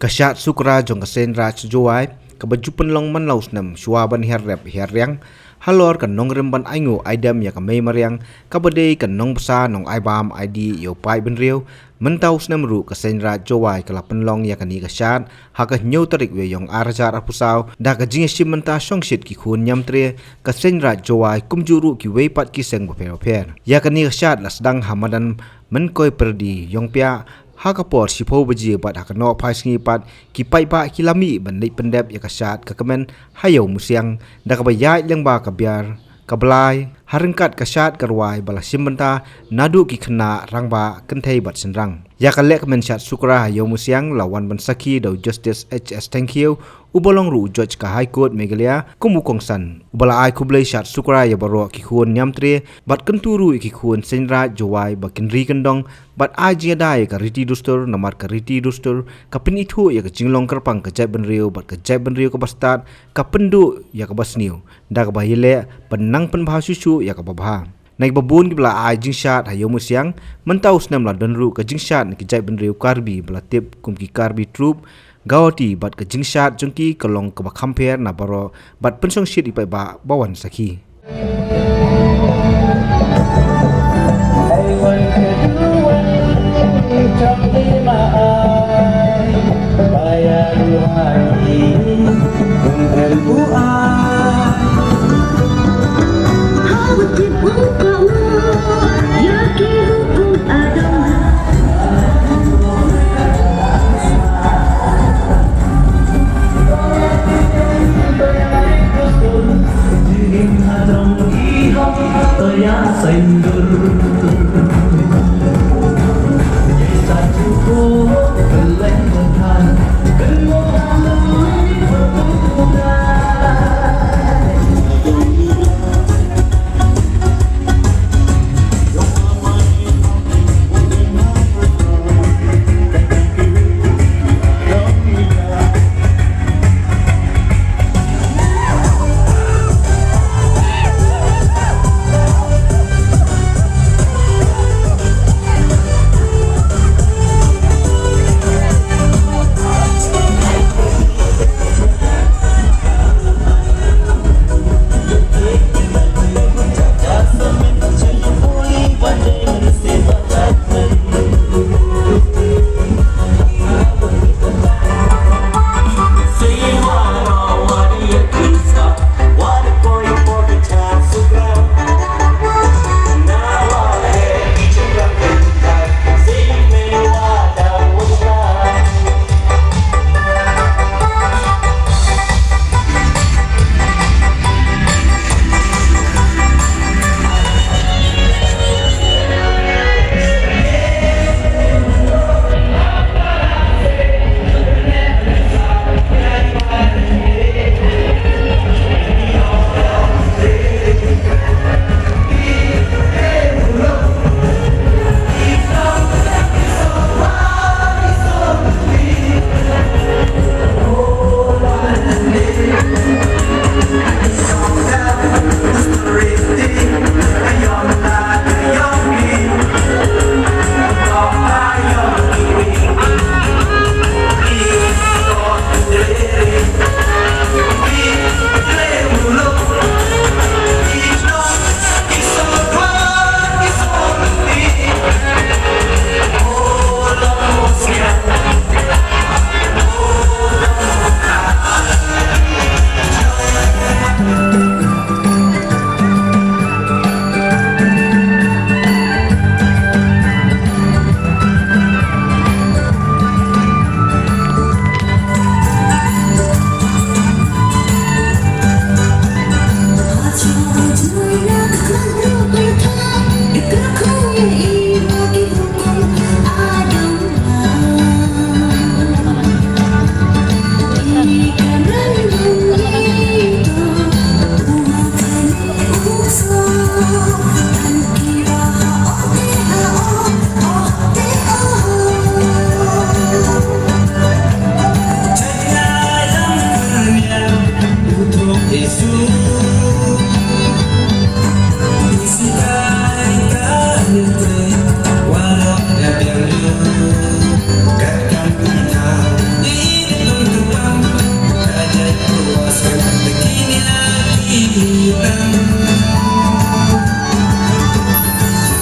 Kasyat sukra jong kasen raj joai kabajupan long man laus nam shuaban herrep herriang halor kan nong remban aingu aidam ya kamei mariang kabade kan nong besa nong aibam aidi yo pai ben riu mentaus nam ru kasen raj joai kalapan long ya kani kasyat haka nyau tarik we yong arajar apusau da ka jinge simenta songsit ki khun nyam tre kasen raj joai kumjuru ki we pat ki seng bapher ya kani kasyat lasdang hamadan menkoi perdi yong pia Hakapor sipo baji bat hakano pais ngi pat ki pai ba kilami ban nei pendep ya kasat ka kemen hayo musiang da ka bayai leng ba ka biar ka blai harengkat kasat karwai bala simbenta nadu ki khna rangba kenthei bat senrang ya ka lek men sat sukra hayo musiang lawan ban saki do justice HS thank you ubolong ru judge ka high court megalia kumukong san ubala ai kublai sat sukra ya baro ki khun nyamtre bat kenturu ki khun senra jowai bakin ri kendong bat aji dai ka riti dustur namar ka riti dustur ka penithu ya ka jinglong kerpang ka jai ben riu bat ka jai ben riu ka bastat ka pendu ya ka basniu da ka bahile penang pen bahasusu ya ka babha naik babun ki bla ai jingshat hayo musiang mentaus nam la donru ka jingshat ki jai ben riu karbi bla tip kum ki karbi troop Gawati bat ke jingshat jungki kelong ke bakamper na baro bat pensong shit ipai ba bawan saki.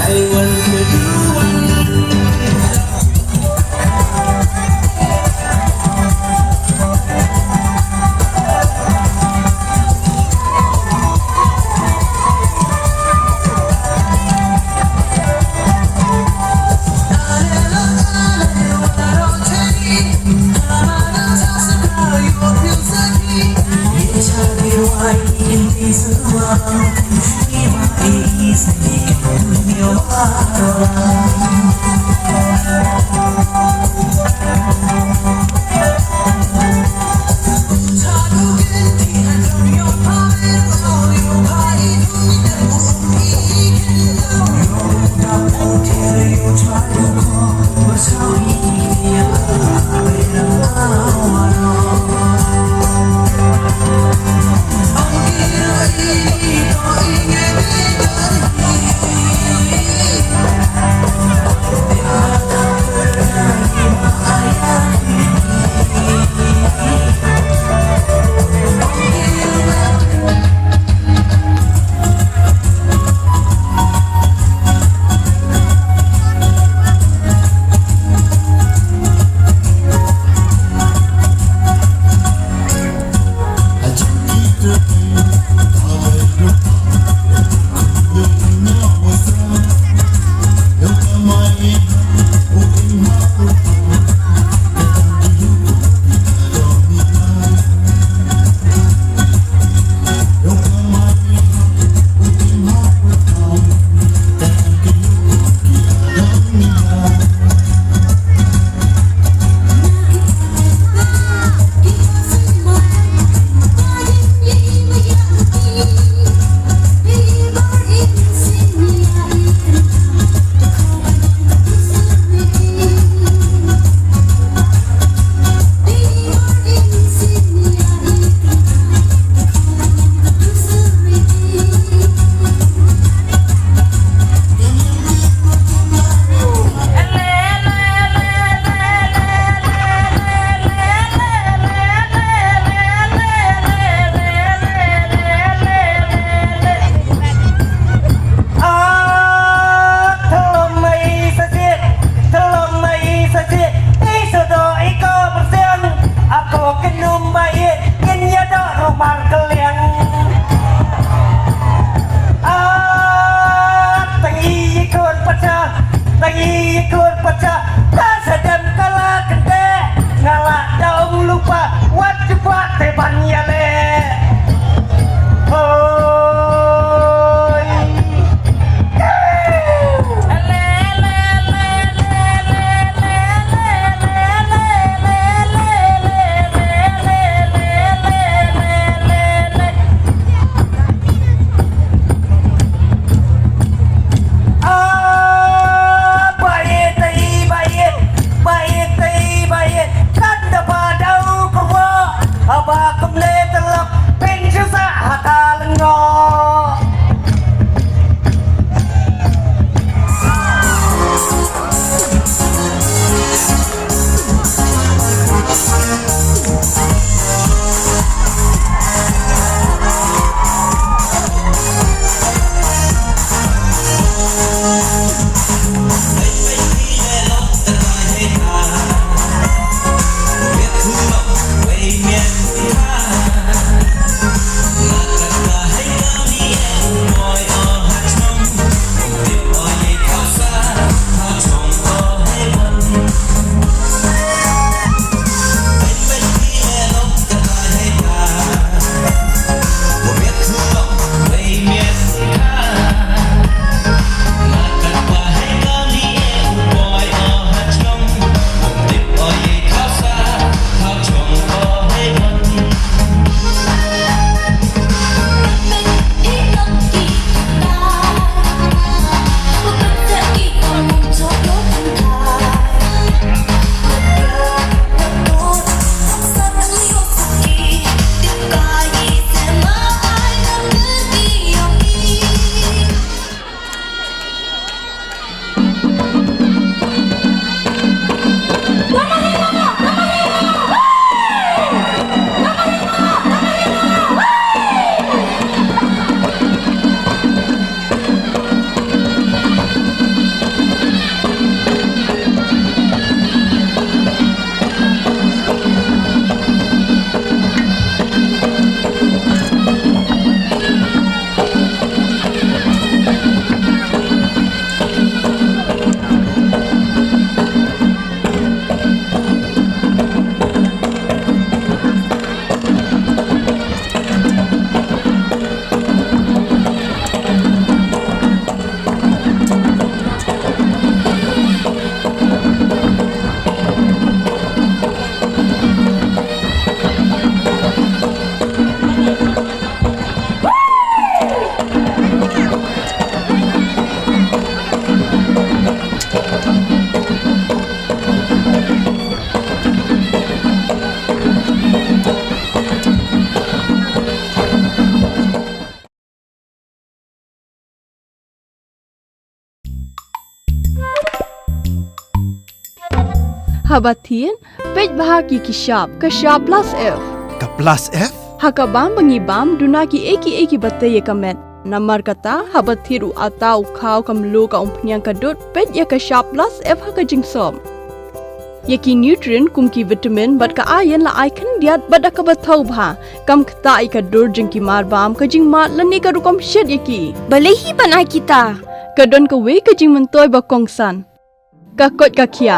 Taiwan kedua. Abah kemleta habatin pej bahagi kishap kashap plus F. Ka plus F? Hakabam bangibam dunaki eki bataya kamet. Namar kata habathiru atau kau kamlu ka umpnyang kadut pej ya kashap plus F haka jingsom. Yaki nutrient kumki vitamin bat ka ayan la aikan diat bada ka bathau bha kam kta ka dur jingki marbam ka jingmat lani ka rukom shed yaki Balehi panai kita. kadon ka we ka jing mentoy ba kongsan ka kot ka kia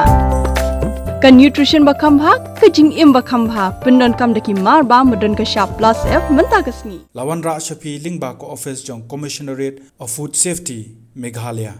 ka nutrition ba khambha ka jing im ba khambha pendon kam daki marbam madon ka sharp plus F menta kasni Lawan Ra Shafi Lingba ko office jong Commissionerate of Food Safety Meghalaya